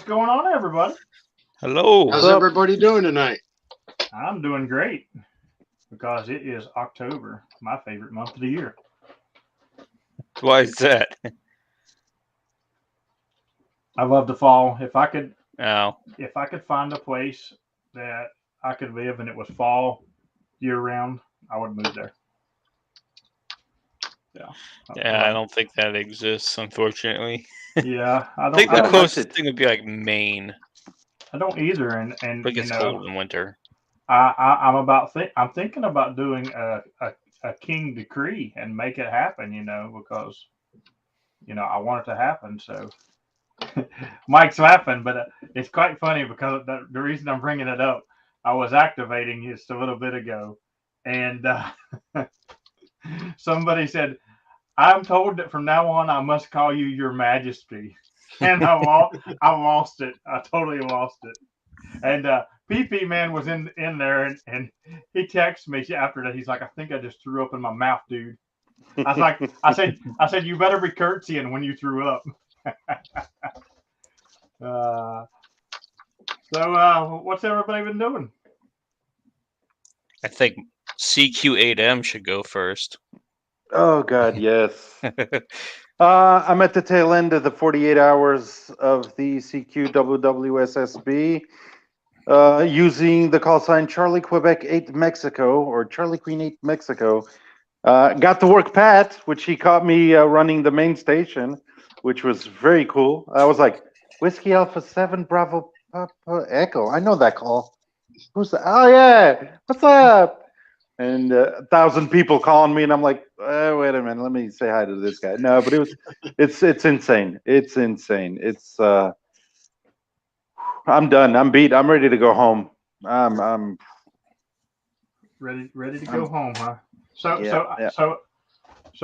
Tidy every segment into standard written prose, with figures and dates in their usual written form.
going on, everybody? Hello. How's everybody doing tonight? I'm doing great because it is October, my favorite month of the year. Why is that? I love the fall. If I could find a place that I could live and it was fall year round, I would move there. Yeah, I don't think that exists, unfortunately. Yeah, I think the closest thing would be like Maine. I don't either, and but it gets cold in winter. I'm thinking about doing a king decree and make it happen, because I want it to happen. So Mike's laughing, but it's quite funny because the reason I'm bringing it up, I was activating just a little bit ago, and somebody said, "I'm told that from now on I must call you Your Majesty," and I lost it. I totally lost it. And PP Man was in there, and he texted me after that. He's like, "I think I just threw up in my mouth, dude." I was like, I said, "You better be curtsying when you threw up." So what's everybody been doing? I think CQ8M should go first. Oh God, yes. I'm at the tail end of the 48 hours of the CQ WWSSB. Using the call sign Charlie Quebec 8 Mexico or Charlie Queen 8 Mexico. Got to work Pat, which he caught me running the main station, which was very cool. I was like, Whiskey Alpha 7 Bravo Papa Echo. I know that call. Who's that? Oh, yeah. What's up? And 1,000 people calling me, and I'm like, wait a minute, let me say hi to this guy. No, but it's insane. It's insane. It's I'm done. I'm beat. I'm ready to go home. I'm ready to go home, huh? So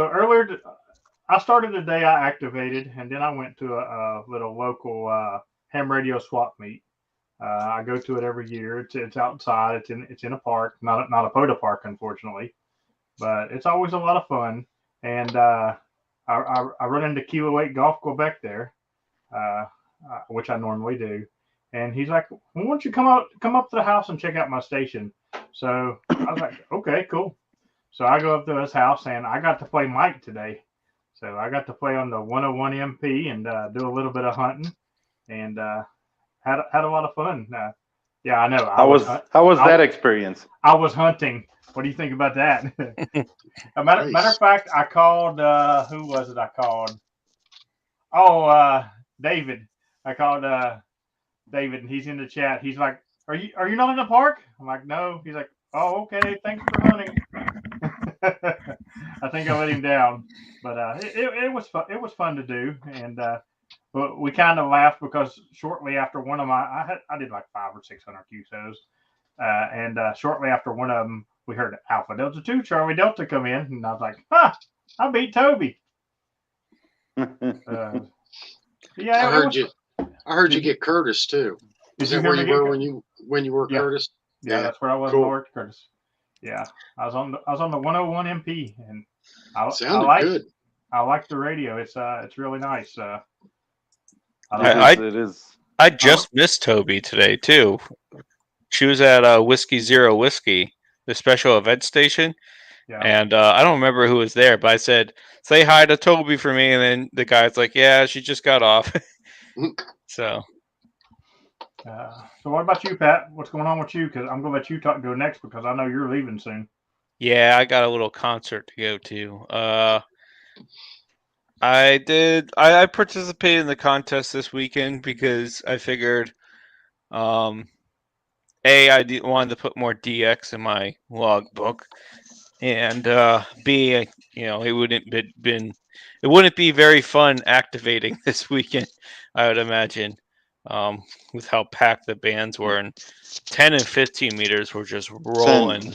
earlier, I started the day I activated, and then I went to a little local ham radio swap meet. I go to it every year. It's outside. It's in a park, not a POTA park, unfortunately, but it's always a lot of fun. And I run into Kilo 8 Golf Quebec there, which I normally do. And he's like, "Well, why don't you come up to the house and check out my station?" So I was like, "Okay, cool." So I go up to his house, and I got to play Mike today. So I got to play on the 101 MP and do a little bit of hunting, and had a lot of fun. Yeah, I know. How was that experience? I was hunting. What do you think about that? Matter of fact, I called. Who was it? I called. Oh, David. I called David, and he's in the chat. He's like, "Are you not in the park?" I'm like, "No." He's like, "Oh, okay. Thanks for hunting." I think I let him down, but it was fun. It was fun to do, and but we kind of laughed because shortly after one of I did like 500 or 600 QSOs, and shortly after one of them, we heard Alpha Delta 2 Charlie Delta come in, and I was like, "Ha! I beat Toby." Yeah, I heard you get Curtis too. Is that where you were when you were Curtis? Yeah, that's where I was. Cool. Worked Curtis. Yeah, I was on the 101 MP, and good. I like the radio. It's really nice. It is. I just missed Toby today too. She was at Whiskey Zero Whiskey, the special event station. Yeah. And I don't remember who was there, but I said, "Say hi to Toby for me," and then the guy's like, "Yeah, she just got off." So what about you, Pat? What's going on with you? Because I'm gonna let you go next because I know you're leaving soon. Yeah, I got a little concert to go to. I participated in the contest this weekend because I figured, A, I wanted to put more DX in my logbook, and B, it wouldn't be very fun activating this weekend, I would imagine, with how packed the bands were, and 10 and 15 meters were just rolling.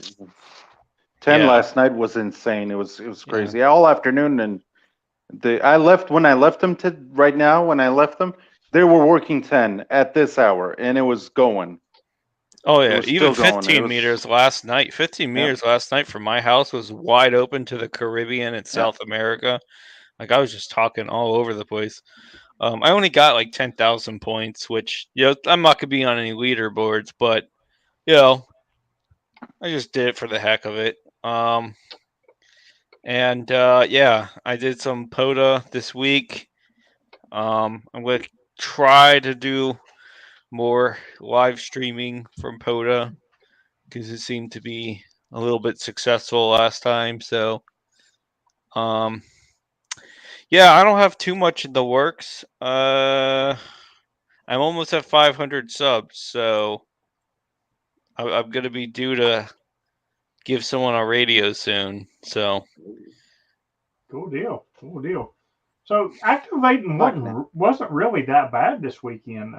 10 last night was insane. It was crazy all afternoon, and I left when I left them to right now. When I left them, they were working 10 at this hour, and it was going. Oh yeah, even 15 meters last night. 15 meters last night from my house was wide open to the Caribbean and South America. Like I was just talking all over the place. I only got like 10,000 points, which I'm not gonna be on any leaderboards, but I just did it for the heck of it. And I did some POTA this week. I'm gonna try to do more live streaming from POTA because it seemed to be a little bit successful last time. So, I don't have too much in the works. I'm almost at 500 subs, so I'm gonna be due to give someone a radio soon. So, cool deal. So activating wasn't really that bad this weekend.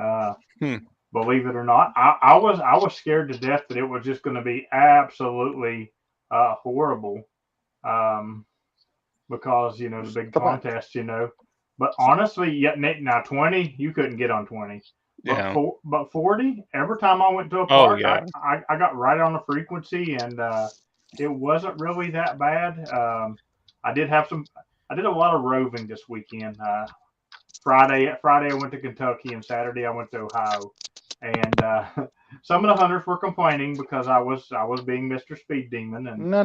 Believe it or not, I was scared to death that it was just going to be absolutely horrible, because the big contest, But honestly, now 20 you couldn't get on 20. But 40, every time I went to a park, I got right on the frequency, and it wasn't really that bad. I did a lot of roving this weekend. Friday I went to Kentucky, and Saturday I went to Ohio. And some of the hunters were complaining because I was being Mr. Speed Demon. And no.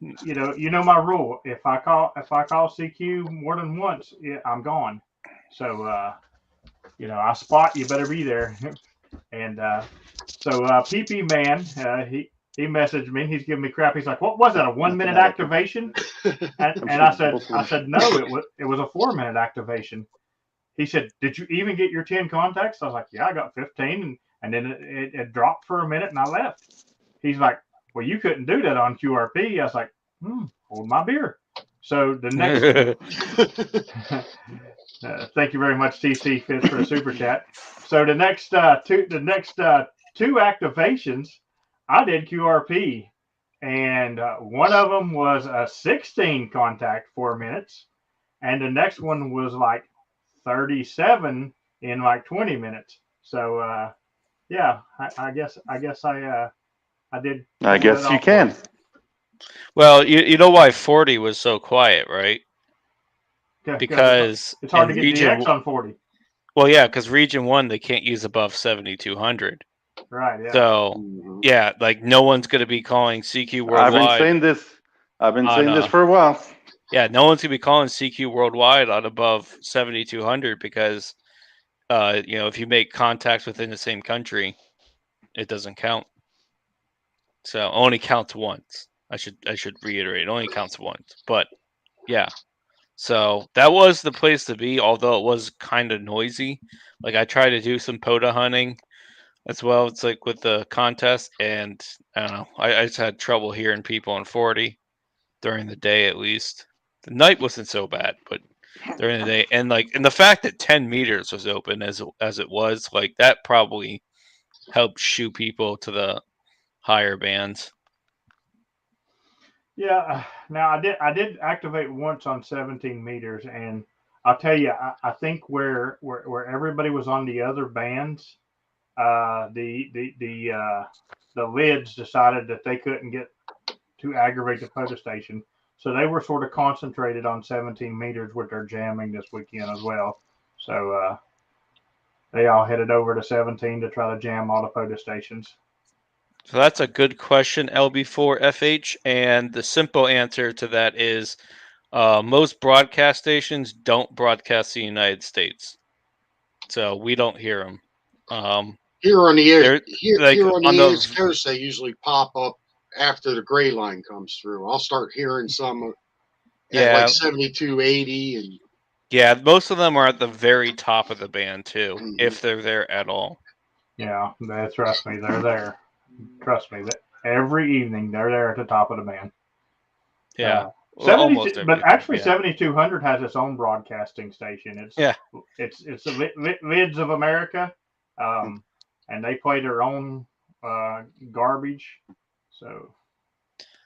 You know my rule. If I call CQ more than once, I'm gone. So I spot you better be there. And so PP Man, he messaged me. He's giving me crap. He's like, "What was that? A 1 minute activation?" And I said, "No, it was a 4 minute activation." He said, "Did you even get your 10 contacts?" I was like, "Yeah, I got 15." And then it dropped for a minute, and I left. He's like, "Well, you couldn't do that on QRP." I was like, hold my beer. So the next, thank you very much, TC Fitz, for the super chat. So the next two activations, I did QRP, and one of them was a 16 contact 4 minutes, and the next one was like 37 in like 20 minutes. So I guess I did. I guess you can. Well, you know why 40 was so quiet, right? Because it's hard to get DX on 40. Well, yeah, because Region 1 they can't use above 7,200. Right. Yeah. So like no one's going to be calling CQ Worldwide. I've been saying this for a while. Yeah, no one's going to be calling CQ Worldwide on above 7,200 because if you make contacts within the same country, it doesn't count. So only counts once. I should reiterate, it only counts once. But yeah. So that was the place to be, although it was kind of noisy. Like I tried to do some POTA hunting as well. It's like with the contest, and I don't know. I just had trouble hearing people on 40 during the day, at least. The night wasn't so bad, but during the day, and the fact that 10 meters was open as it was, like that probably helped shoo people to the higher bands. Yeah. Now I did activate once on 17 meters, and I'll tell you, I think where everybody was on the other bands, the lids decided that they couldn't get to aggravate the POTA station, so they were sort of concentrated on 17 meters with their jamming this weekend as well. So they all headed over to 17 to try to jam all the POTA stations. So that's a good question, LB4FH, and the simple answer to that is most broadcast stations don't broadcast the United States, so we don't hear them. Here on the East Coast, they usually pop up after the gray line comes through. I'll start hearing some at like 7280 and. Yeah, most of them are at the very top of the band too, if they're there at all. Yeah, trust me, they're there. Trust me, that every evening they're there at the top of the band. Yeah, 7200 has its own broadcasting station. It's the Lids of America, and they play their own garbage. So,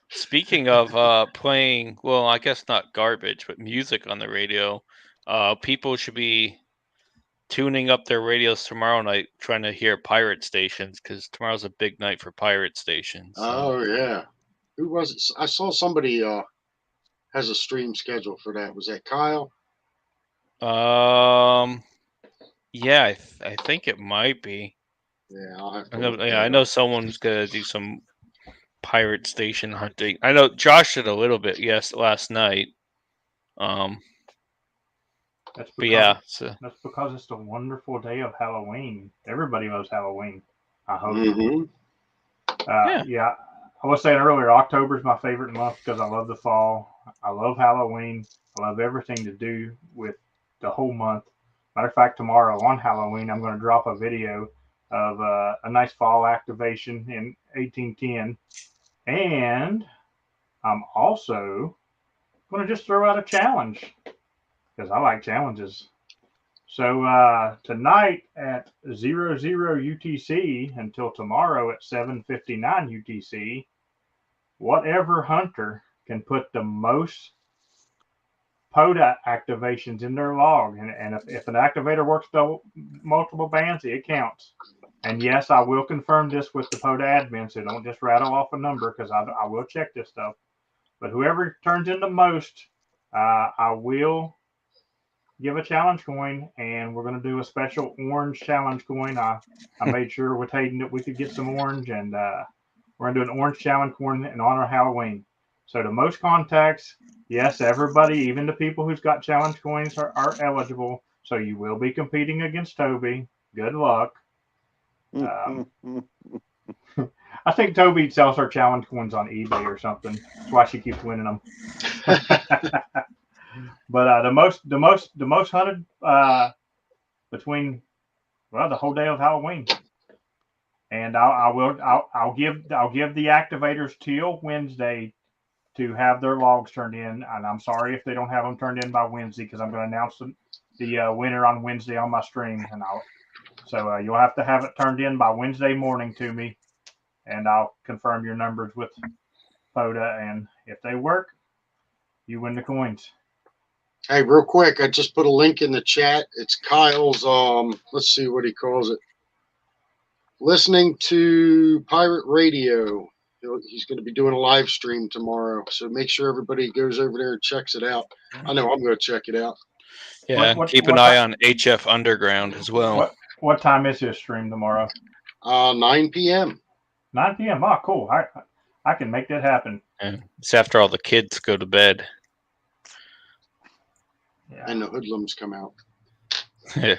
speaking of playing, well, I guess not garbage, but music on the radio, people should be tuning up their radios tomorrow night, trying to hear pirate stations, because tomorrow's a big night for pirate stations. So. Oh yeah, who was it? I saw somebody has a stream schedule for that. Was that Kyle? Yeah, I think it might be. Yeah, I'll have to I know someone's gonna do some pirate station hunting. I know Josh did a little bit, last night. That's but yeah, that's because it's the wonderful day of Halloween. Everybody loves Halloween, I hope. Mm-hmm. Yeah, I was saying earlier, October is my favorite month because I love the fall. I love Halloween. I love everything to do with the whole month. Matter of fact, tomorrow on Halloween, I'm going to drop a video of a nice fall activation in 1810. And I'm also going to just throw out a challenge because I like challenges. So tonight at 00 UTC until tomorrow at 7:59 UTC, whatever hunter can put the most PODA activations in their log, and if an activator works multiple bands, it counts. And yes, I will confirm this with the PODA admin, so don't just rattle off a number because I will check this stuff. But whoever turns in the most, I will give a challenge coin, and we're going to do a special orange challenge coin. I made sure with Hayden that we could get some orange, and we're going to do an orange challenge coin in honor of Halloween. So the most contacts, yes, everybody, even the people who's got challenge coins are eligible. So you will be competing against Toby. Good luck. I think Toby sells her challenge coins on eBay or something. That's why she keeps winning them. But the most hunted between the whole day of Halloween, and I'll give the activators till Wednesday to have their logs turned in, and I'm sorry if they don't have them turned in by Wednesday because I'm going to announce the winner on Wednesday on my stream, and so you'll have to have it turned in by Wednesday morning to me, and I'll confirm your numbers with PODA, and if they work, you win the coins. Hey, real quick, I just put a link in the chat. It's Kyle's, let's see what he calls it. Listening to Pirate Radio. He's going to be doing a live stream tomorrow. So make sure everybody goes over there and checks it out. I know I'm going to check it out. Yeah, keep an eye on HF Underground as well. What time is his stream tomorrow? 9 p.m. 9 p.m. Oh, cool. I can make that happen. And it's after all the kids go to bed. Yeah. And the hoodlums come out. Yeah.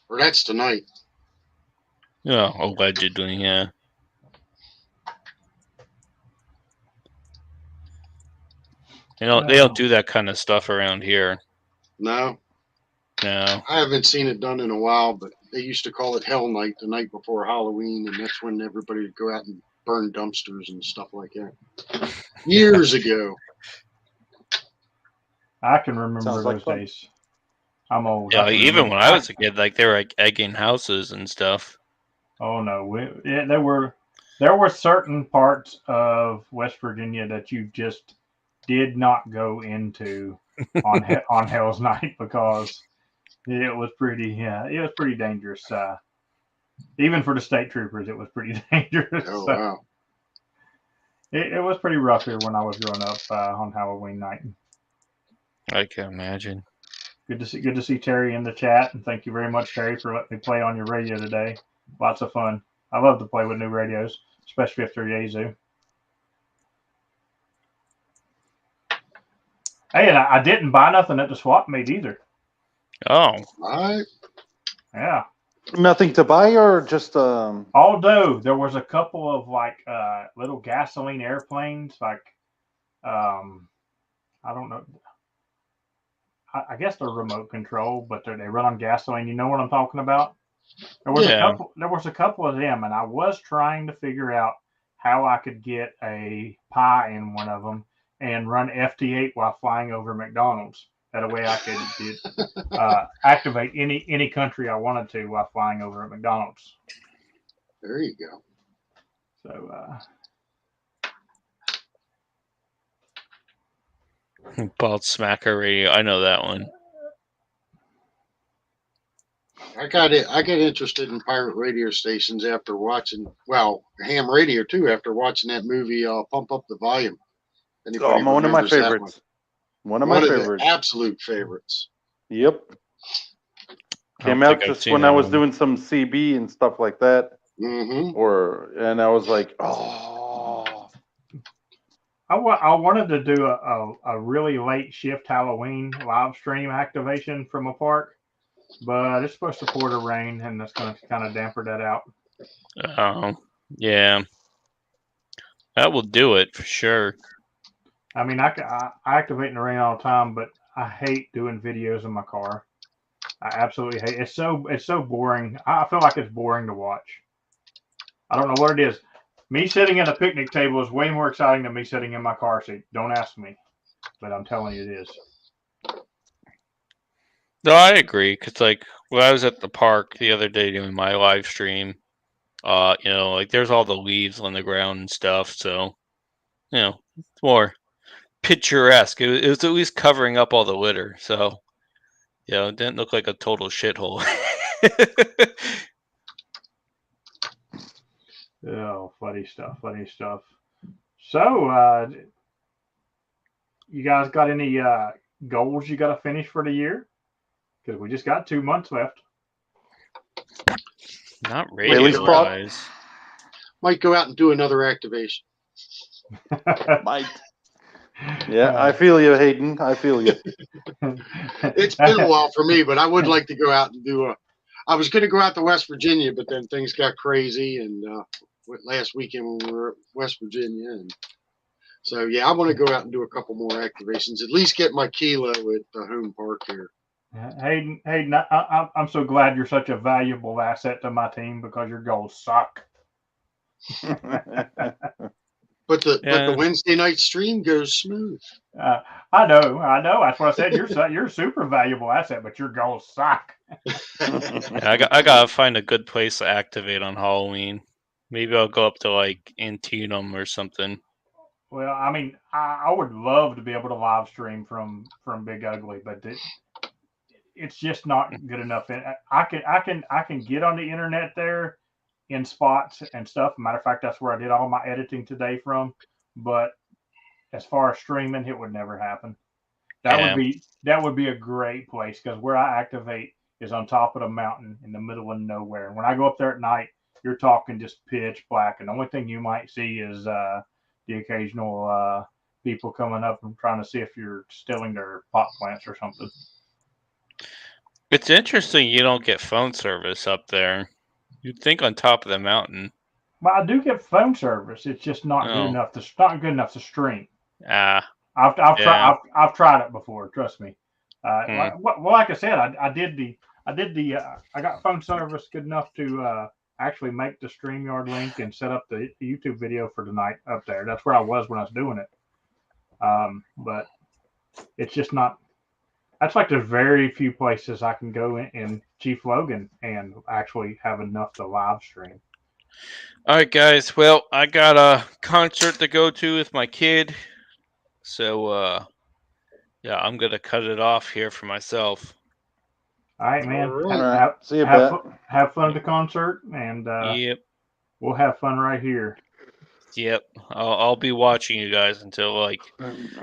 Or that's tonight. Yeah, allegedly, yeah. They don't do that kind of stuff around here. No. I haven't seen it done in a while, but they used to call it Hell Night, the night before Halloween, and that's when everybody would go out and burn dumpsters and stuff like that. Years ago. I can remember those days. I'm old. Yeah, even when I was a kid, they were egging houses and stuff. Oh no, there were certain parts of West Virginia that you just did not go into on Hell's Night because it was pretty dangerous. Even for the state troopers, it was pretty dangerous. Oh wow! It was pretty rough here when I was growing up on Halloween night. I can imagine. Good to see Terry in the chat, and thank you very much, Terry, for letting me play on your radio today. Lots of fun. I love to play with new radios, especially if they're Yaesu. Hey, and I didn't buy nothing at the swap meet either. Oh, all right. Yeah. Nothing to buy, or just Although there was a couple of little gasoline airplanes, I don't know. I guess they're remote control, but they run on gasoline. You know what I'm talking about? There was a couple of them, and I was trying to figure out how I could get a pie in one of them and run FT8 while flying over McDonald's. That way I could activate any country I wanted to while flying over at McDonald's. There you go. So Bald Smacker Radio. I know that one. I got interested in pirate radio stations after watching, ham radio too, after watching that movie, Pump Up the Volume. One of my favorites. One of my favorites. Absolute favorites. Yep. Came out just when I was doing some CB and stuff like that. Mm-hmm. And I was like, oh. I wanted to do a really late shift Halloween live stream activation from a park, but it's supposed to pour the rain, and that's going to kind of damper that out. Yeah. That will do it for sure. I mean, I activate in the rain all the time, but I hate doing videos in my car. I absolutely hate it. It's so boring. I feel like it's boring to watch. I don't know what it is. Me sitting at a picnic table is way more exciting than me sitting in my car seat. Don't ask me, but I'm telling you it is. No, I agree. Because, like, when I was at the park the other day doing my live stream, like, there's all the leaves on the ground and stuff. So, it's more picturesque. It was at least covering up all the litter. So, it didn't look like a total shithole. Oh, funny stuff. So, you guys got any goals you got to finish for the year? Because we just got 2 months left. Not really, guys. Might go out and do another activation. Might. Yeah, I feel you, Hayden. I feel you. It's been a while for me, but I would like to go out and do I was going to go out to West Virginia, but then things got crazy, and last weekend we were at West Virginia, and so yeah, I want to go out and do a couple more activations. At least get my kilo at the home park here. Hayden, I'm so glad you're such a valuable asset to my team because your goals suck. But the Wednesday night stream goes smooth. I know. That's what I said. You're a super valuable asset, but your goals suck. I gotta find a good place to activate on Halloween. Maybe I'll go up to like Antietam or something. Well, I mean, I would love to be able to live stream from Big Ugly, but it's just not good enough. I can get on the internet there in spots and stuff. Matter of fact, that's where I did all my editing today from. But as far as streaming, it would never happen. That would be a great place because where I activate is on top of the mountain in the middle of nowhere. When I go up there at night, you're talking just pitch black, and the only thing you might see is the occasional people coming up and trying to see if you're stealing their pot plants or something. It's interesting you don't get phone service up there. You'd think on top of the mountain. Well, I do get phone service. It's just not good enough to stream. I've tried it before. Trust me. Like I said, I got phone service good enough to actually make the StreamYard link and set up the YouTube video for tonight up there. That's where I was when I was doing it. But it's just not. That's like there's very few places I can go in Chief Logan and actually have enough to live stream. All right, guys. Well, I got a concert to go to with my kid. So, I'm going to cut it off here for myself. All right, man. All right. See you, have fun at the concert, and yep. We'll have fun right here. Yep. I'll be watching you guys until, like,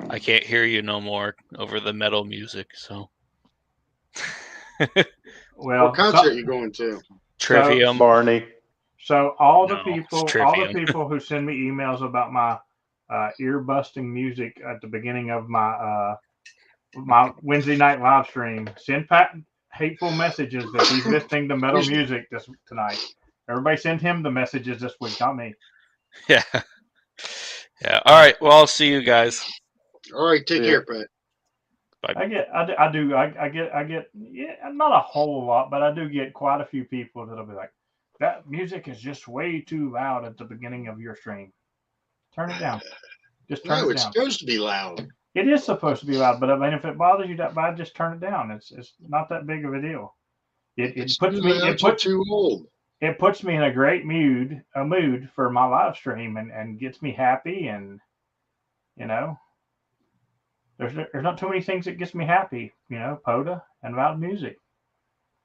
I can't hear you no more over the metal music, so. Well, what concert are you going to? Trivium. Barney. So all the people who send me emails about my ear-busting music at the beginning of my Wednesday night live stream, send Pat hateful messages that he's listening to metal music tonight. Everybody send him the messages this week, not me. Yeah. Yeah. All right. Well, I'll see you guys. All right. Take care, Pat. Bye. I get not a whole lot, but I do get quite a few people that'll be like, that music is just way too loud at the beginning of your stream. Turn it down. Just turn it down. No, it's supposed to be loud. It is supposed to be loud, but I mean, if it bothers you that bad, just turn it down. It's not that big of a deal. It puts me in a great mood for my live stream and gets me happy, and there's not too many things that gets me happy, POTA and loud music.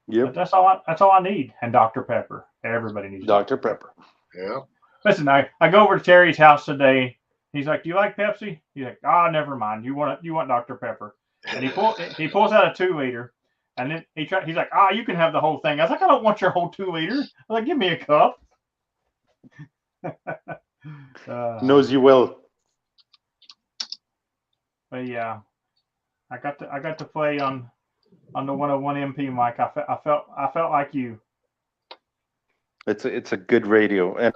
Yep. But that's all I need. And Dr. Pepper. Everybody needs Dr. Pepper. Yeah. Listen, I go over to Terry's house today. He's like, "Do you like Pepsi?" He's like, "Ah, never mind. You want Dr. Pepper." And he pulls out a 2 liter, And then he's like, you can have the whole thing. I was like, I don't want your whole 2 liter. I was like, give me a cup. Knows you will. But yeah, I got to play on the 101 MP mic. I felt like you. It's a good radio, and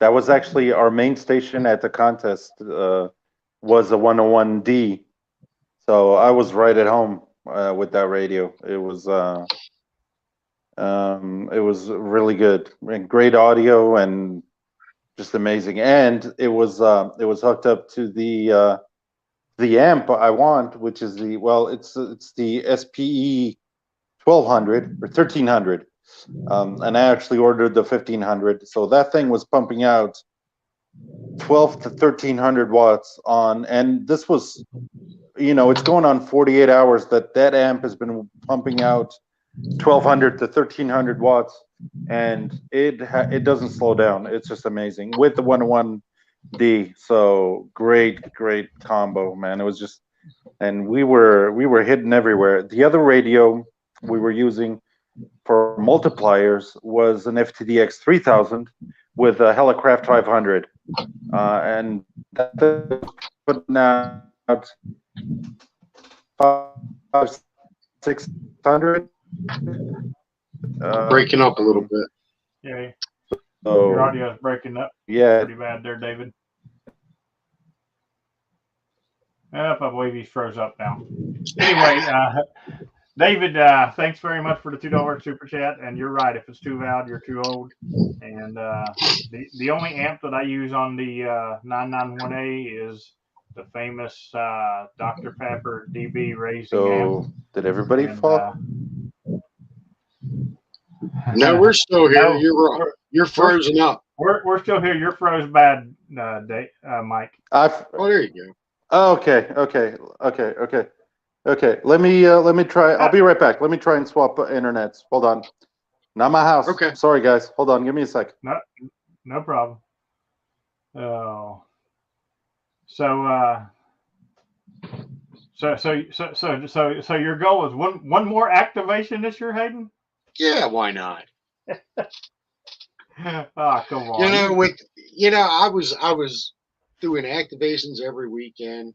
that was actually our main station at the contest. Was a 101D, so I was right at home with that radio. It was really good and great audio and just amazing. And it was hooked up to the amp I want, which is it's the SPE 1200 or 1300. And I actually ordered the 1500. So that thing was pumping out 12 to 1300 watts on, and this was, it's going on 48 hours that amp has been pumping out 1200 to 1300 watts, and it doesn't slow down. It's just amazing with the 101D. So great combo, man. It was just, and we were hitting everywhere. The other radio we were using for multipliers was an FTDX 3000 with a Helicraft 500, and that putting out 600. Breaking up a little bit. Yeah, So your audio is breaking up. Yeah, Pretty bad there, David. I believe he froze up now. Anyway, David, thanks very much for the $2 super chat. And you're right. If it's too loud, you're too old. And the only amp that I use on the 991A is the famous Dr. Pepper DB raising amp. so did everybody fall? No, we're still here. No, You're frozen up. We're still here. You're froze bad, Mike. Oh, there you go. Okay. Let me try. I'll be right back. Let me try and swap internets. Hold on. Not my house. Okay. Sorry, guys. Hold on. Give me a sec. No problem. Oh. So your goal is one more activation this year, Hayden? Yeah, why not? Oh, come on. I was doing activations every weekend.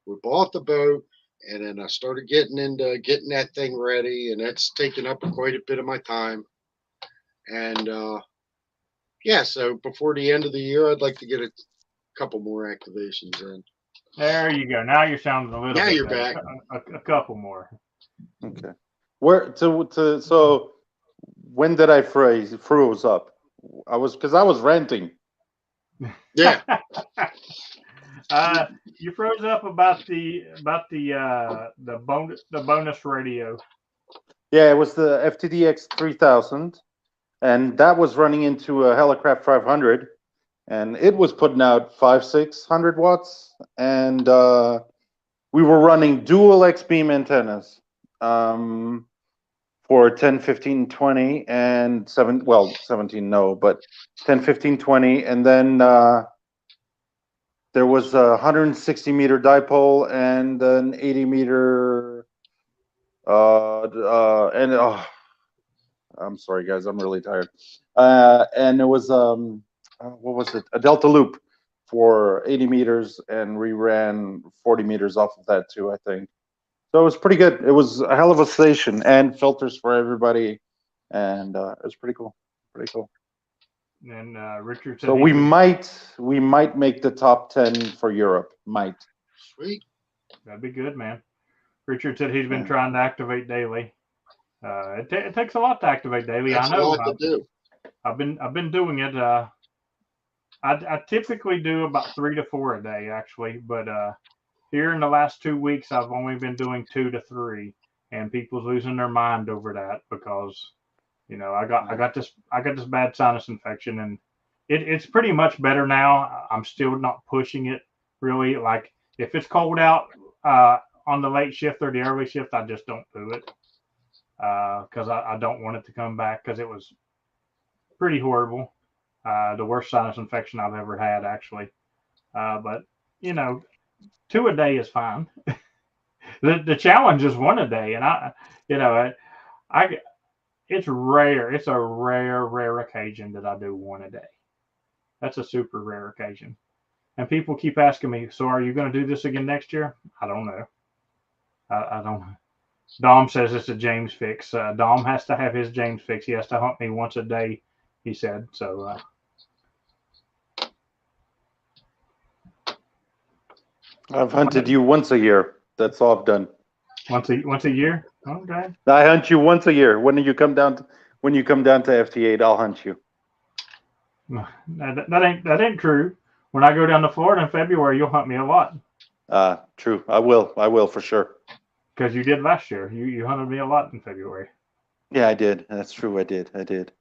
We bought the boat, and then I started getting into getting that thing ready, and that's taken up quite a bit of my time. And so before the end of the year, I'd like to get a couple more activations in. There you go. Now you're sounding a little bit. Now you're back. A couple more. Okay. So when did I froze up? Because I was renting. Yeah. You froze up about the bonus radio. Yeah, it was the FTDX 3000, and that was running into a Helicraft 500, and it was putting out 500-600 watts, and we were running dual X-beam antennas for 10, 15, 20, and 17 no, but 10, 15, 20, and then there was a 160-meter dipole and an 80-meter, I'm sorry, guys, I'm really tired. And it was, what was it? A Delta Loop for 80 meters, and we ran 40 meters off of that too, I think. So it was pretty good. It was a hell of a station, and filters for everybody, and it was pretty cool. Pretty cool. And Richard said so we might make the top 10 for Europe. Might. Sweet. That'd be good, man. Richard said he's been trying to activate daily. It takes a lot to activate daily. That's I know. A lot to do. I've been doing it. I typically do about 3 to 4 a day, actually, but here in the last 2 weeks, I've only been doing 2 to 3, and people's losing their mind over that because, I got this bad sinus infection, and it's pretty much better now. I'm still not pushing it really. Like if it's cold out on the late shift or the early shift, I just don't do it because I don't want it to come back because it was pretty horrible. The worst sinus infection I've ever had, actually. But 2 a day is fine. The challenge is one a day, and I it's rare. It's a rare occasion that I do one a day. That's a super rare occasion. And people keep asking me, so are you going to do this again next year? I don't know. I don't know. Dom says it's a James fix. Dom has to have his James fix. He has to hunt me once a day, he said. So. I've hunted you once a year. That's all I've done. Once a year? Okay. I hunt you once a year. When you come down to FT8, I'll hunt you. That ain't true. When I go down to Florida in February, you'll hunt me a lot. True. I will for sure. Because you did last year. You hunted me a lot in February. Yeah, I did. That's true. I did.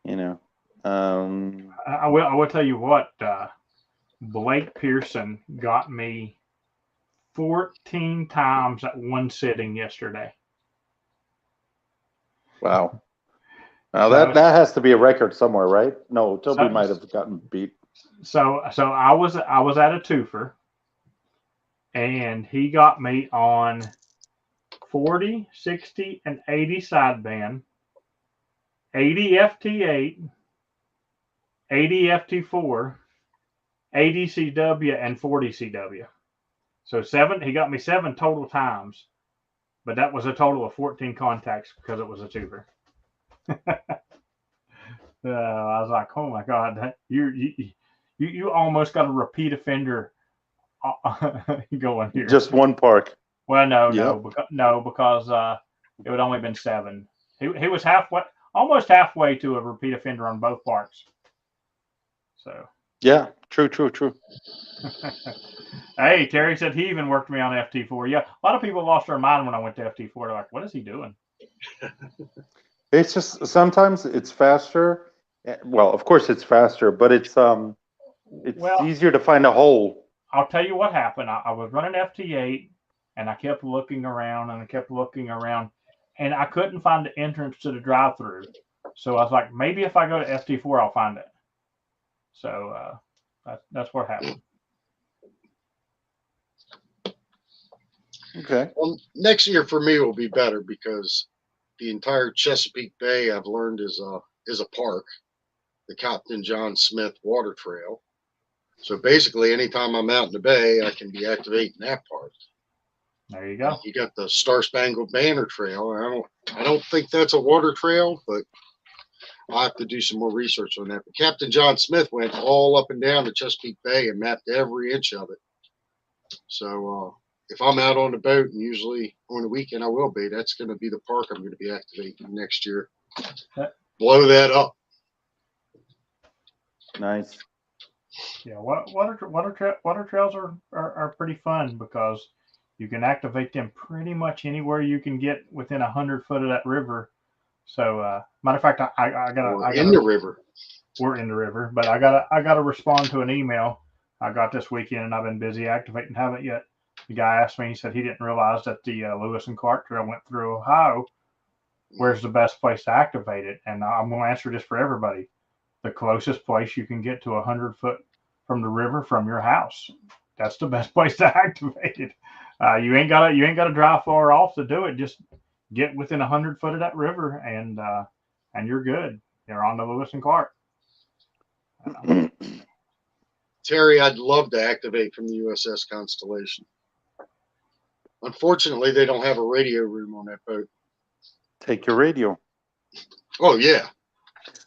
You know. I will tell you what. Blake Pearson got me 14 times at one sitting yesterday. Wow. Now that has to be a record somewhere, right? No, Toby might have gotten beat. So I was at a twofer, and he got me on 40, 60, and 80 sideband, 80 FT8, 80 FT4, 80 CW, and 40 CW. So he got me 7 total times, but that was a total of 14 contacts because it was a twofer. I was like, oh my God, you almost got a repeat offender going here. Just one park. Well, no, because it would only been 7. He was almost halfway to a repeat offender on both parks. So. Yeah, true. Hey, Terry said he even worked me on FT4. Yeah, a lot of people lost their mind when I went to FT4. They're like, what is he doing? It's just sometimes it's faster. Well, of course it's faster, but it's easier to find a hole. I'll tell you what happened. I was running FT8, and I kept looking around, and I couldn't find the entrance to the drive-through. So I was like, maybe if I go to FT4, I'll find it. So that's what happened. Okay. Well, next year for me will be better because the entire Chesapeake Bay I've learned is a park, the Captain John Smith Water Trail. So basically, anytime I'm out in the bay, I can be activating that park. There you go. You got the Star Spangled Banner Trail. I don't think that's a water trail, but I'll have to do some more research on that. But Captain John Smith went all up and down the Chesapeake Bay and mapped every inch of it. So if I'm out on the boat, and usually on the weekend I will be, that's going to be the park I'm going to be activating next year. Blow that up. Nice. Yeah, water trails are pretty fun because you can activate them pretty much anywhere you can get within 100 foot of that river. So, matter of fact, I in the river. We're in the river, but I gotta respond to an email I got this weekend, and I've been busy activating, haven't yet. The guy asked me. He said he didn't realize that the Lewis and Clark Trail went through Ohio. Where's the best place to activate it? And I'm going to answer this for everybody. The closest place you can get to 100 foot from the river from your house. That's the best place to activate it. You ain't gotta drive far off to do it. Just get within 100 foot of that river, and you're good. You're on the Lewis and Clark. Terry, I'd love to activate from the USS Constellation. Unfortunately, they don't have a radio room on that boat. Take your radio. Oh yeah,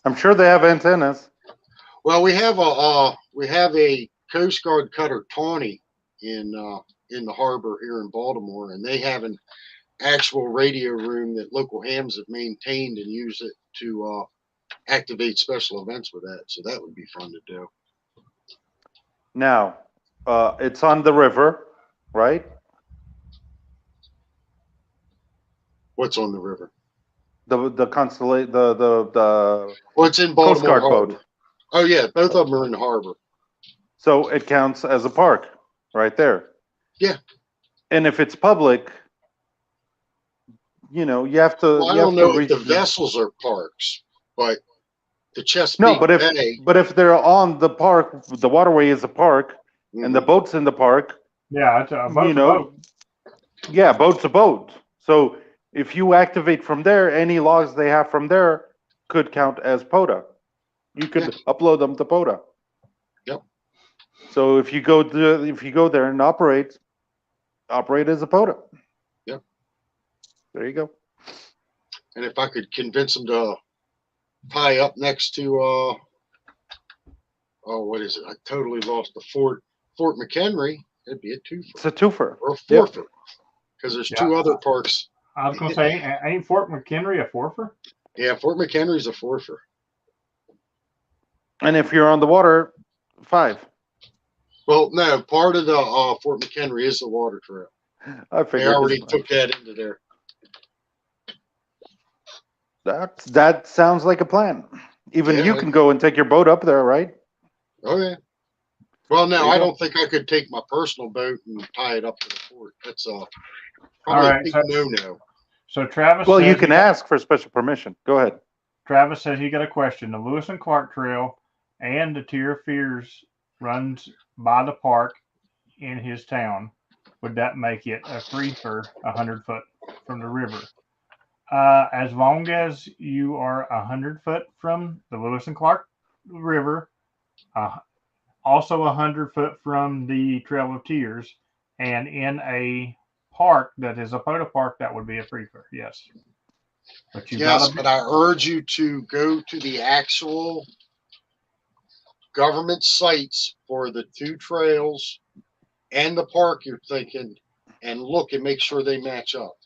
I'm sure they have antennas. Well, we have a Coast Guard cutter, Tawny, in the harbor here in Baltimore, and they have an actual radio room that local hams have maintained and use it to activate special events with that. So that would be fun to do. Now, it's on the river, right? What's on the river? The Constellation, the Well, it's in Baltimore Coast Guard Harbor. boat. Oh yeah, both of them are in the harbor. So it counts as a park, right there. Yeah. And if it's public, you have to. Well, I don't know if the vessels are parks, but the Chesapeake Bay. But if they're on the park, the waterway is a park, and the boat's in the park. Yeah, it's a boat. Yeah, boat's a boat. So if you activate from there, any logs they have from there could count as POTA. You could upload them to POTA. Yep. So if you go there and operate as a POTA. Yep. There you go. And if I could convince them to tie up next to what is it? I totally lost the Fort McHenry. It'd be a twofer. It's a twofer. Or a fourfer. Because there's two other parks. I was going to say, ain't Fort McHenry a fourfer? Yeah, Fort McHenry's a fourfer. And if you're on the water, 5. Well, no, part of the Fort McHenry is the water trail. I figured they already took that into there. That sounds like a plan. Even you can go and take your boat up there, right? Oh, yeah. Well, no, I don't think I could take my personal boat and tie it up to the fort. That's probably a big no-no. So Travis. Well, you can ask for special permission. Go ahead. Travis says he got a question. The Lewis and Clark Trail and the Tier of Fears runs by the park in his town. Would that make it a free for 100 foot from the river? As long as you are 100 foot from the Lewis and Clark River, also 100 foot from the Trail of Tears, and in a park that is a POTA park, that would be a free for, yes. But but I urge you to go to the actual government sites for the 2 trails and the park you're thinking, and look and make sure they match up.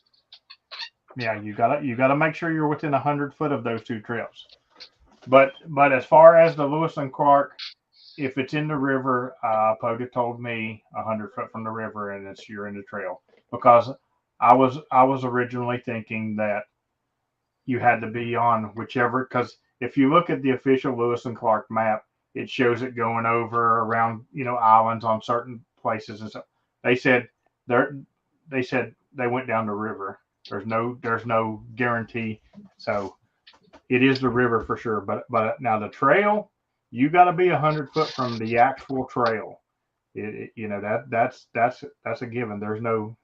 Yeah, you gotta make sure you're within 100 foot of those 2 trails. But as far as the Lewis and Clark, if it's in the river, POTA told me 100 foot from the river, and you're in the trail. Because I was originally thinking that you had to be on whichever, because if you look at the official Lewis and Clark map, it shows it going over around islands on certain places and stuff. They said they went down the river. There's no guarantee. So it is the river for sure. But now the trail, you got to be 100 foot from the actual trail. That's a given. There's no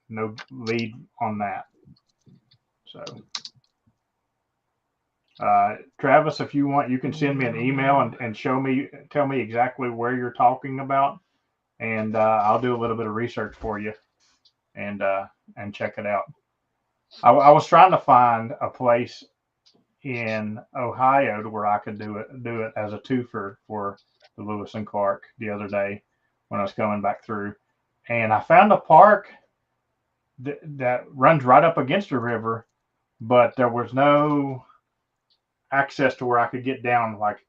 lead on that. So Travis, if you want, you can send me an email and tell me exactly where you're talking about, and I'll do a little bit of research for you and check it out. I was trying to find a place in Ohio to where I could do it as a twofer for the Lewis and Clark the other day when I was coming back through, and I found a park that runs right up against the river, but there was no access to where I could get down. Like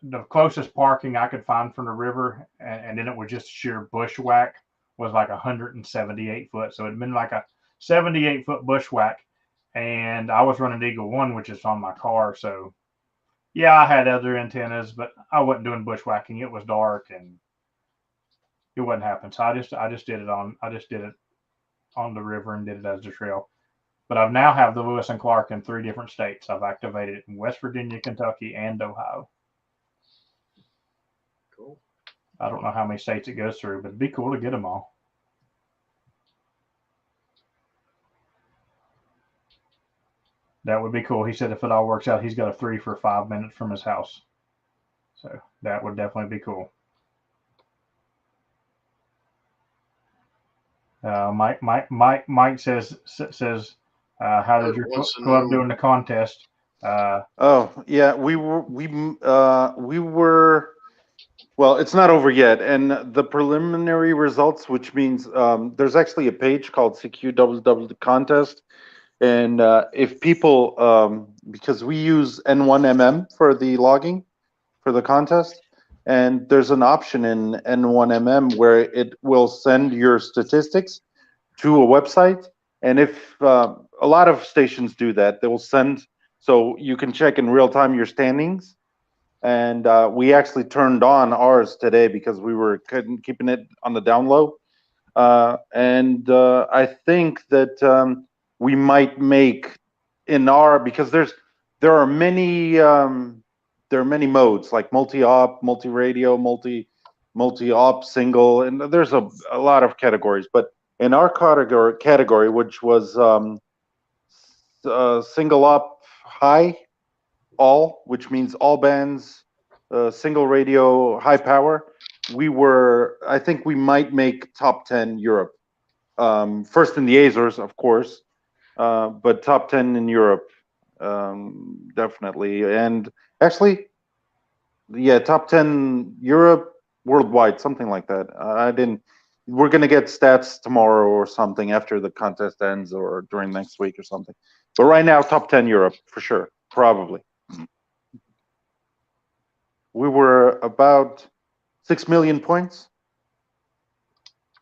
the closest parking I could find from the river, and then it was just sheer bushwhack, was like 178 foot. So it'd been like a 78 foot bushwhack, and I was running Eagle 1, which is on my car. So yeah, I had other antennas, but I wasn't doing bushwhacking. It was dark and it wasn't happening. So I just did it on the river and did it as the trail. But I now have the Lewis and Clark in 3 different states. I've activated it in West Virginia, Kentucky, and Ohio. Cool. I don't know how many states it goes through, but it'd be cool to get them all. That would be cool. He said if it all works out, he's got a 3 for 5 minutes from his house. So that would definitely be cool. Mike says, how did your club do in the contest? We were. Well, it's not over yet, and the preliminary results, which means there's actually a page called CQWW Contest, and if people, because we use N1MM for the logging for the contest, and there's an option in N1MM where it will send your statistics to a website, and if a lot of stations do that, they will send, so you can check in real time your standings. And we actually turned on ours today because we were keeping it on the down low. And I think that we might make in our, because there are many modes like multi-op, multi-radio, multi-op, single, and there's a lot of categories. But in our category, which was single up high, all, which means all bands, single radio, high power. I think we might make top 10 Europe. First in the Azores, of course, but top 10 in Europe, definitely. And actually, yeah, top 10 Europe, worldwide, something like that. We're going to get stats tomorrow or something after the contest ends or during next week or something. But right now, top 10 Europe, for sure, probably. We were about 6 million points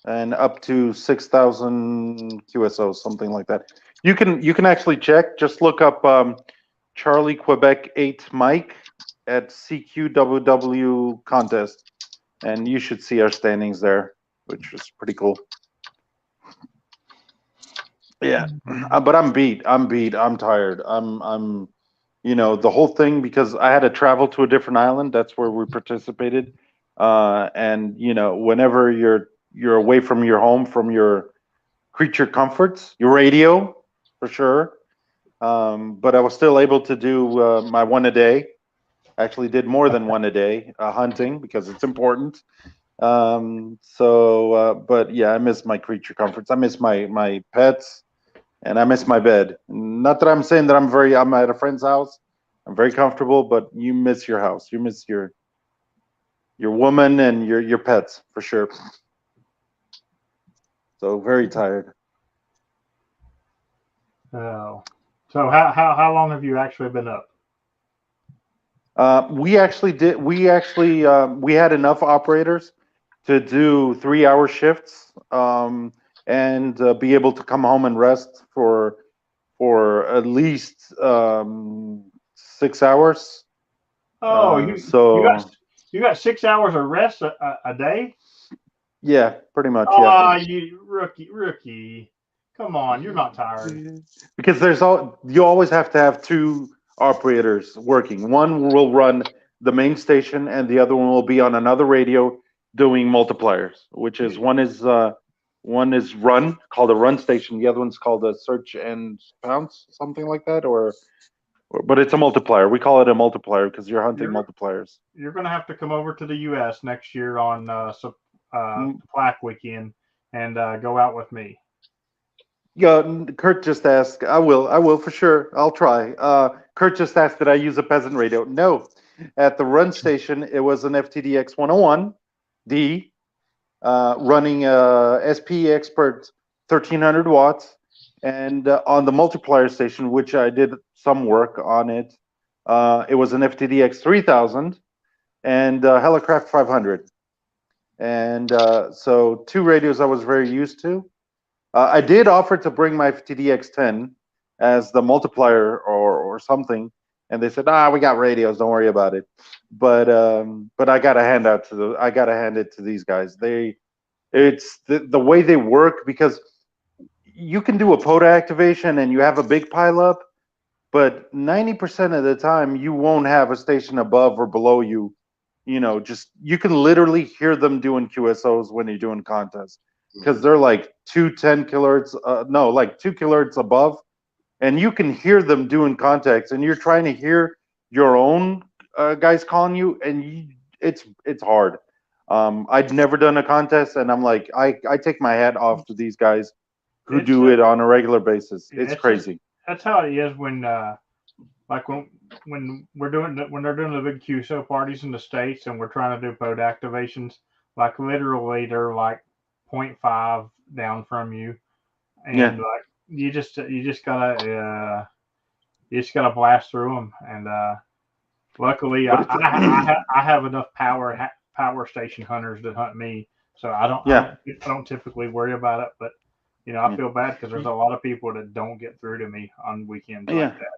and up to 6,000 QSOs, something like that. You can actually check. Just look up Charlie Quebec 8 Mike at CQWW contest, and you should see our standings there, which is pretty cool. Yeah, but I'm beat. I'm tired. I'm the whole thing, because I had to travel to a different island. That's where we participated. And whenever you're away from your home, from your creature comforts, your radio, for sure. But I was still able to do my one a day. Actually did more than one a day, hunting, because it's important. But yeah, I miss my creature comforts. I miss my pets, and I miss my bed. Not that I'm saying that I'm at a friend's house. I'm very comfortable, but you miss your house. You miss your woman and your pets, for sure. So very tired. Oh, so how long have you actually been up? We had enough operators to do 3-hour shifts, and be able to come home and rest for at least 6 hours. Oh, you got 6 hours of rest a day? Yeah, pretty much. Oh, Yeah. you rookie. Come on, you're not tired. Because you always have to have 2 operators working. One will run the main station, and the other one will be on another radio doing multipliers, which is one is run, called a run station. The other one's called a search and pounce, something like that, but it's a multiplier. We call it a multiplier because you're hunting multipliers. You're going to have to come over to the U.S. next year on Black Weekend and go out with me. Yeah, Kurt just asked. I will for sure. I'll try. Kurt just asked, did I use a peasant radio? No. At the run station, it was an FTDX 101D running SP Expert 1300 watts. And on the multiplier station, which I did some work on it, it was an FTDX 3000 and Helicraft 500. And so 2 radios I was very used to. I did offer to bring my FTDX 10 as the multiplier or something, and they said, we got radios, don't worry about it. But I gotta hand it to these guys. It's the way they work, because you can do a POTA activation and you have a big pile up, but 90% of the time you won't have a station above or below you. You can literally hear them doing QSOs when you're doing contests, because they're like 210 kilohertz, 2 kilohertz above, and you can hear them doing contacts, and you're trying to hear your own guys calling you, and it's hard. I'd never done a contest, and I'm like, I take my hat off to these guys who do it on a regular basis. It's crazy. That's how it is when they're doing the big QSO parties in the States, and we're trying to do POTA activations. Like literally, they're like 0.5 down from you, and like you just gotta blast through them. And luckily, I have enough power station hunters that hunt me, so I don't typically worry about it. But I feel bad because there's a lot of people that don't get through to me on weekends like that.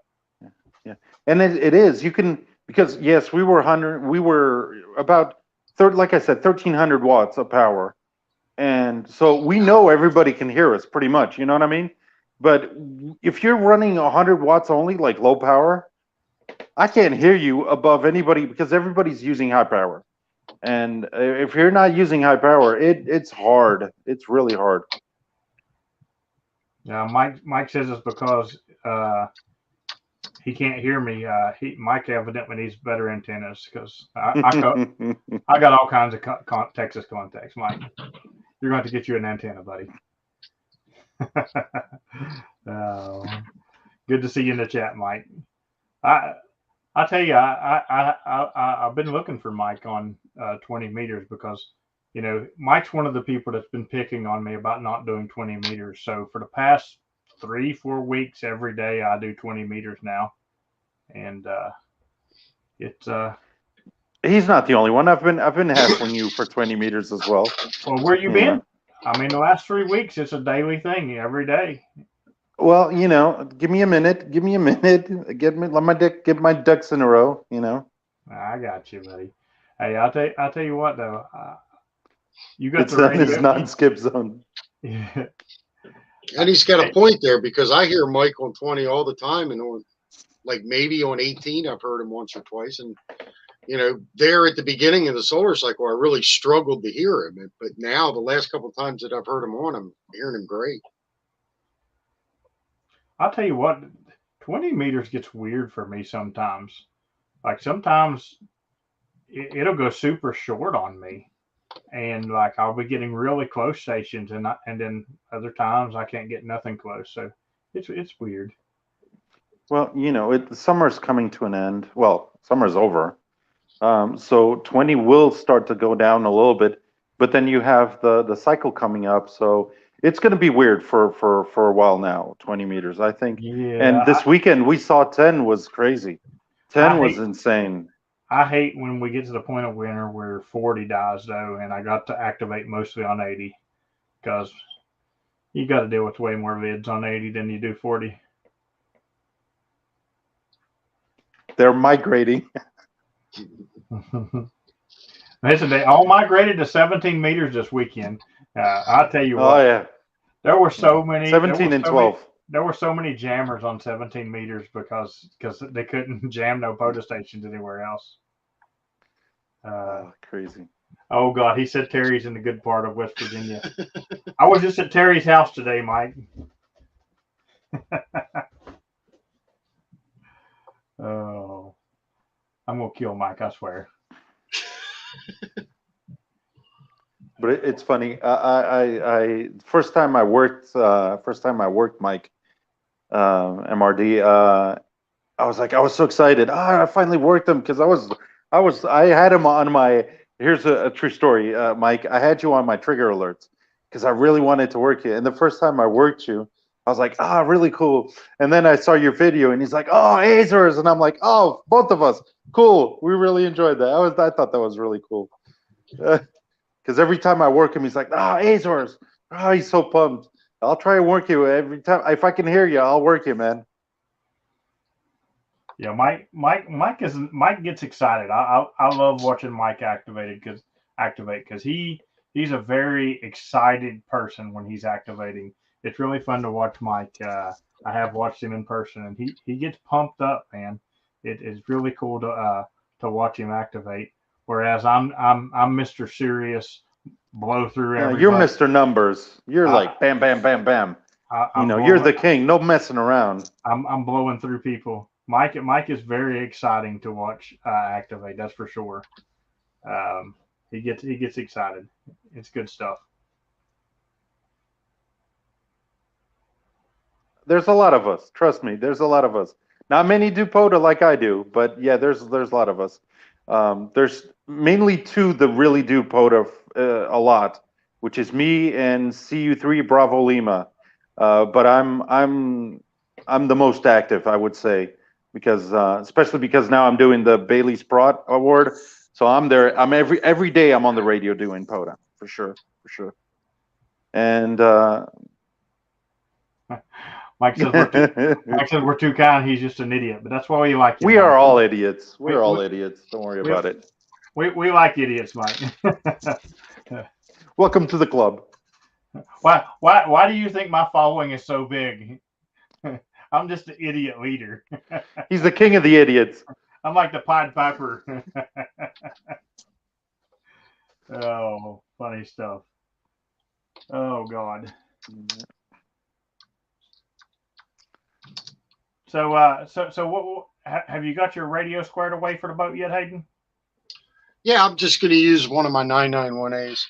Yeah, and it is, you can, because yes, we were about like I said, 1300 watts of power. And so we know everybody can hear us pretty much, you know what I mean? But if you're running 100 watts only, like low power, I can't hear you above anybody, because everybody's using high power. And if you're not using high power, it's hard. It's really hard. Yeah, Mike says it's because he can't hear me. Mike evidently needs better antennas because I got all kinds of Texas contacts. Mike, you're going to get you an antenna, buddy. Good to see you in the chat, Mike. I tell you, I've been looking for Mike on 20 meters because, Mike's one of the people that's been picking on me about not doing 20 meters. So for the past 3-4 weeks, every day I do 20 meters now, and it's He's not the only one. I've been hassling you for 20 meters as well. Well, where you been? I mean, the last 3 weeks, it's a daily thing every day. Well, give me a minute. Give me a minute. Get my ducks in a row. I got you, buddy. Hey, I'll tell you what though. You got it's the radio. It's non-skip zone. Yeah. And he's got a point there because I hear Mike on 20 all the time, and on maybe on 18, I've heard him once or twice. And there at the beginning of the solar cycle, I really struggled to hear him. But now the last couple of times that I've heard him on, I'm hearing him great. I'll tell you what, 20 meters gets weird for me sometimes. Like sometimes it'll go super short on me, and I'll be getting really close stations, and then other times I can't get nothing close. So it's weird. Well, summer's coming to an end. Well, summer's over, so 20 will start to go down a little bit, but then you have the cycle coming up, so it's going to be weird for a while now. 20 meters, I think. Yeah. And this weekend we saw 10 was crazy. 10 was insane. I hate when we get to the point of winter where 40 dies though, and I got to activate mostly on 80 because you got to deal with way more vids on 80 than you do 40. They're migrating. Listen, they all migrated to 17 meters this weekend. I'll tell you what. Oh yeah. There were so many. 17 and 12. There were so many jammers on 17 meters because they couldn't jam no POTA stations anywhere else. Crazy. Oh God, he said Terry's in the good part of West Virginia. I was just at Terry's house today, Mike. Oh, I'm gonna kill Mike, I swear. But it's funny. I first time I worked Mike, MRD. I was so excited. I finally worked him because I had him on my. Here's a true story, Mike. I had you on my trigger alerts because I really wanted to work you. And the first time I worked you, I was like, really cool. And then I saw your video, and he's like, Azers, and I'm like, both of us, cool. We really enjoyed that. I thought that was really cool. Because every time I work him, he's like, Azores. He's so pumped. I'll try and work you every time. If I can hear you, I'll work you, man. Yeah, Mike gets excited. I love watching Mike activate because he's a very excited person when he's activating. It's really fun to watch Mike. I have watched him in person, and he gets pumped up, man. It is really cool to watch him activate. Whereas I'm Mr. Serious, blow through everybody. You're Mr. Numbers. You're like bam, bam, bam, bam. You're the king. No messing around. I'm blowing through people. Mike is very exciting to watch activate. That's for sure. He gets excited. It's good stuff. There's a lot of us. Trust me. There's a lot of us. Not many do POTA like I do, but yeah, there's a lot of us. There's mainly two that really do POTA a lot, which is me and CU3 Bravo Lima. But I'm the most active, I would say, because especially because now I'm doing the Bailey Sprott Award, so I'm there. I'm every day I'm on the radio doing POTA for sure. And Mike says we're too kind. He's just an idiot, but that's why we like you. We are all idiots. We're all idiots. Don't worry about it. We like idiots, Mike. Welcome to the club. Why do you think my following is so big? I'm just an idiot leader. He's the king of the idiots. I'm like the Pied Piper. Oh, funny stuff. Oh God. So what have you got your radio squared away for the boat yet, Hayden? Yeah, I'm just going to use one of my 991As.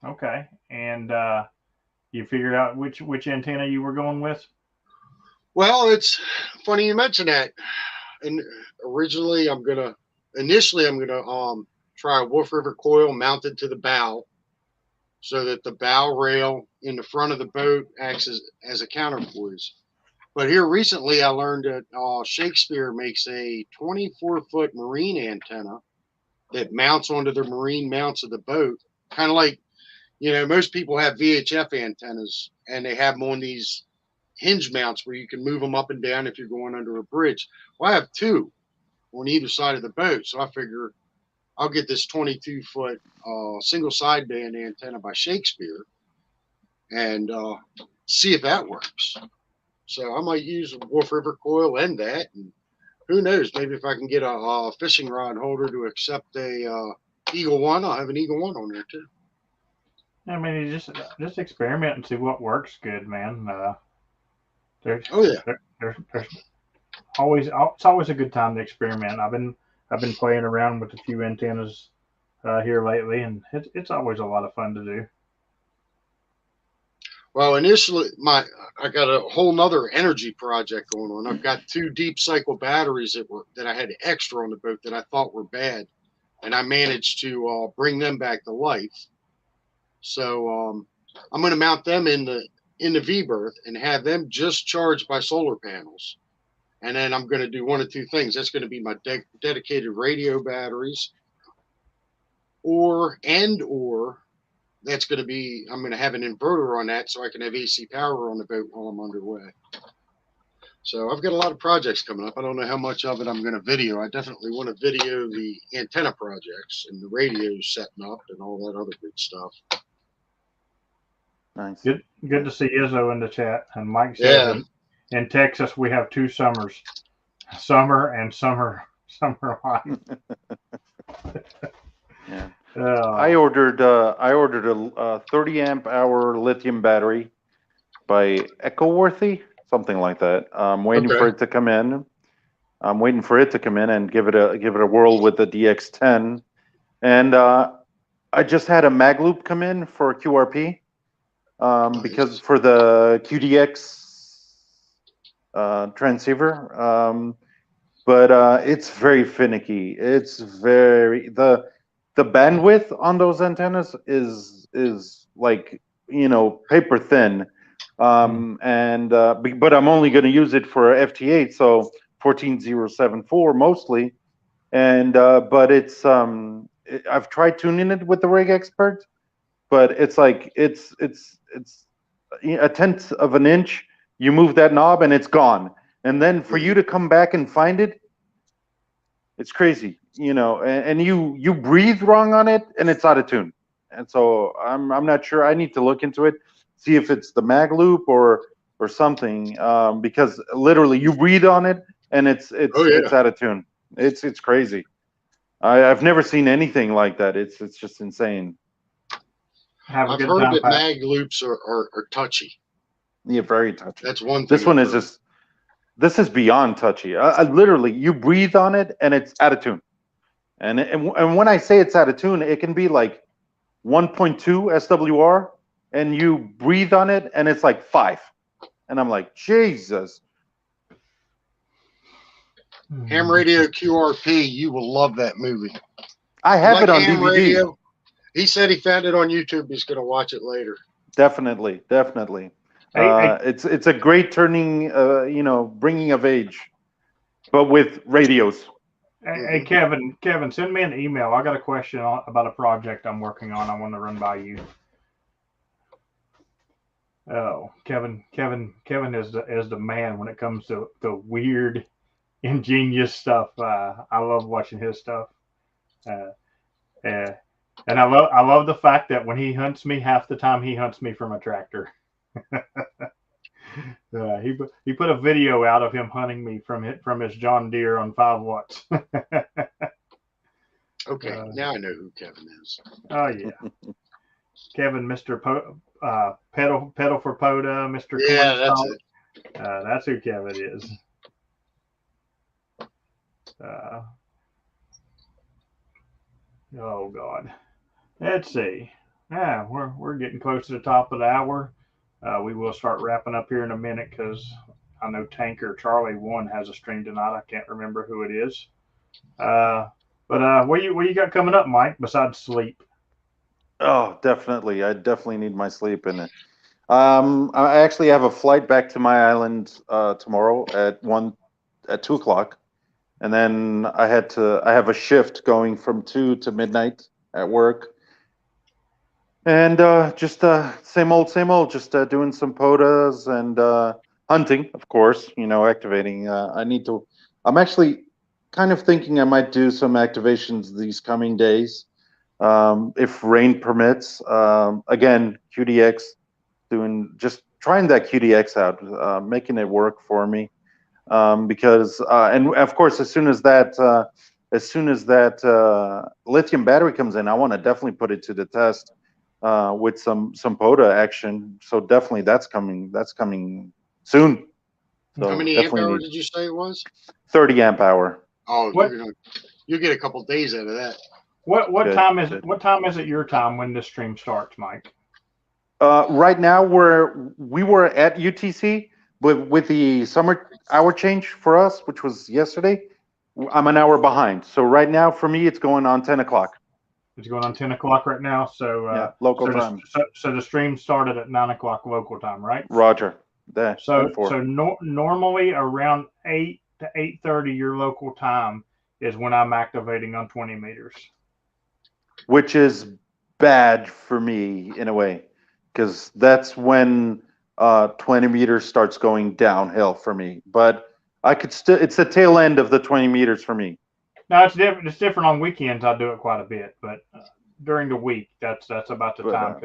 Okay, and you figured out which antenna you were going with? Well, it's funny you mention that. And initially I'm gonna try a Wolf River coil mounted to the bow, so that the bow rail in the front of the boat acts as a counterpoise. But here recently, I learned that Shakespeare makes a 24-foot marine antenna that mounts onto the marine mounts of the boat, kind of like, most people have VHF antennas, and they have them on these hinge mounts where you can move them up and down if you're going under a bridge. Well, I have two on either side of the boat, so I figure I'll get this 22-foot single sideband antenna by Shakespeare and see if that works. So I might use a Wolf River coil and that, and who knows, maybe if I can get a fishing rod holder to accept a Eagle One, I'll have an Eagle One on there too. I mean, you just experiment and see what works good, man. There's always it's always a good time to experiment. I've been playing around with a few antennas here lately, and it's always a lot of fun to do. Well, initially, I got a whole nother energy project going on. I've got 2 deep cycle batteries that I had extra on the boat that I thought were bad, and I managed to bring them back to life. So I'm going to mount them in the V berth and have them just charged by solar panels. And then I'm going to do one of 2 things. That's going to be my dedicated radio batteries, or that's going to be, I'm going to have an inverter on that so I can have AC power on the boat while I'm underway. So I've got a lot of projects coming up. I don't know how much of it I'm going to video. I definitely want to video the antenna projects and the radios setting up and all that other good stuff. Nice. Good to see Izzo in the chat. And Mike says in Texas we have 2 summers, summer and summer light. Yeah. I ordered a 30 amp hour lithium battery by Ecoworthy, something like that. I'm waiting for it to come in. I'm waiting for it to come in and give it a whirl with the DX10. And I just had a mag loop come in for QRP because for the QDX transceiver. But it's very finicky. It's very the bandwidth on those antennas is like, paper thin. But I'm only going to use it for FT8, so 14074 mostly. And but it's I've tried tuning it with the Rig Expert, but it's like it's a tenth of an inch. You move that knob and it's gone. And then for you to come back and find it, it's crazy, and you breathe wrong on it and it's out of tune. And so I'm not sure. I need to look into it, see if it's the mag loop or something, because literally you breathe on it and it's out of tune. It's crazy. I've never seen anything like that. It's just insane. I've heard that mag loops are touchy. Yeah, very touchy. That's one thing. This one is just. This is beyond touchy. Literally, you breathe on it and it's out of tune. And when I say it's out of tune, it can be like 1.2 SWR, and you breathe on it and it's like 5. And I'm like, Jesus. Ham Radio QRP, you will love that movie. I have it on DVD. Radio, he said he found it on YouTube. He's going to watch it later. Definitely. It's a great turning, bringing of age, but with radios. Hey, Kevin, send me an email. I got a question about a project I'm working on. I want to run by you. Oh, Kevin is the man when it comes to the weird, ingenious stuff. I love watching his stuff. And I love the fact that when he hunts me, half the time he hunts me from a tractor. He put a video out of him hunting me from his John Deere on 5 watts. Okay, now I know who Kevin is. Oh yeah, Kevin, Mr. Pedal for Poda, Mr. Yeah, that's it. That's who Kevin is. Oh God. Let's see. Yeah, we're getting close to the top of the hour. We will start wrapping up here in a minute because I know Tanker Charlie 1 has a stream tonight. I can't remember who it is. But what you got coming up, Mike, besides sleep? Oh, definitely. I definitely need my sleep in it. I actually have a flight back to my island tomorrow at 2 o'clock, and then I have a shift going from 2 to midnight at work, and just same old, just doing some POTAs and hunting, of course. Activating. I'm actually kind of thinking I might do some activations these coming days, if rain permits. Again, QDX. Just trying that QDX out, making it work for me, because and of course as soon as that lithium battery comes in, I want to definitely put it to the test with some POTA action. So definitely that's coming soon. So how many amp hours did you say it was? 30 amp hour. Oh, you'll get a couple days out of that. What time is it? What time is it your time when this stream starts, Mike? Right now we were at UTC, but with the summer hour change for us, which was yesterday, I'm an hour behind. So right now for me, it's going on 10 o'clock. It's going on 10 o'clock right now. So yeah, local time. So the stream started at 9 o'clock local time, right? Roger. Normally around 8 to 8:30 your local time is when I'm activating on 20 meters. Which is bad for me in a way, because that's when 20 meters starts going downhill for me. But I could still, it's the tail end of the 20 meters for me. No, it's different. It's different on weekends. I do it quite a bit, but during the week, that's about the time.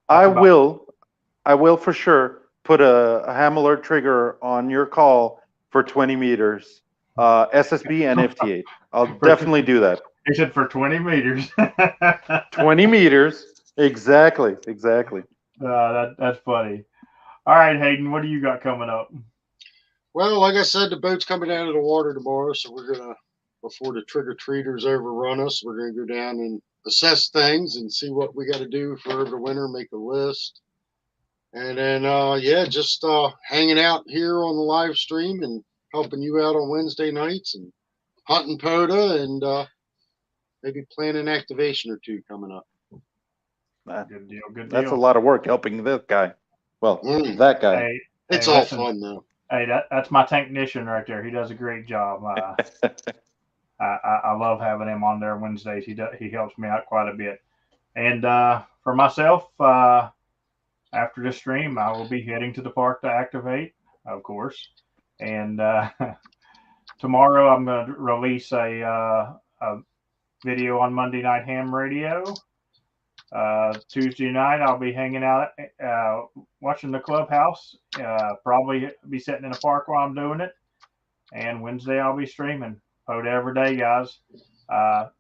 I will for sure put a Ham Alert trigger on your call for 20 meters, SSB and FT8. I'll definitely do that. He said for 20 meters. 20 meters. Exactly. That's funny. All right, Hayden, what do you got coming up? Well, like I said, the boat's coming out of the water tomorrow, so we're going to, before the trick-or-treaters overrun us, we're going to go down and assess things and see what we got to do for the winter, make a list. And then, just hanging out here on the live stream and helping you out on Wednesday nights and hunting POTA and maybe plan an activation or two coming up. Good deal. That's a lot of work helping this guy. Well, that guy. Hey, it's all fun though. Hey, that's my technician right there. He does a great job. I love having him on there Wednesdays. He helps me out quite a bit. And for myself, after this stream, I will be heading to the park to activate, of course. And tomorrow I'm going to release a video on Monday Night Ham Radio. Tuesday night I'll be hanging out watching the clubhouse, probably be sitting in the park while I'm doing it, and Wednesday I'll be streaming POTA every day, guys.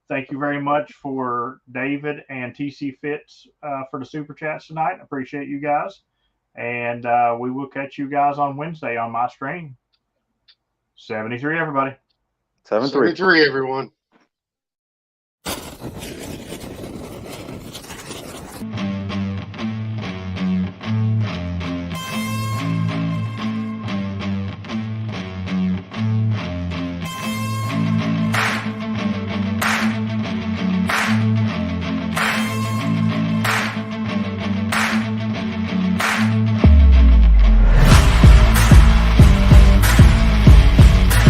Thank you very much for David and TC Fitz for the super chats tonight. Appreciate you guys, and we will catch you guys on Wednesday on my stream. 73 everybody. 73 everyone.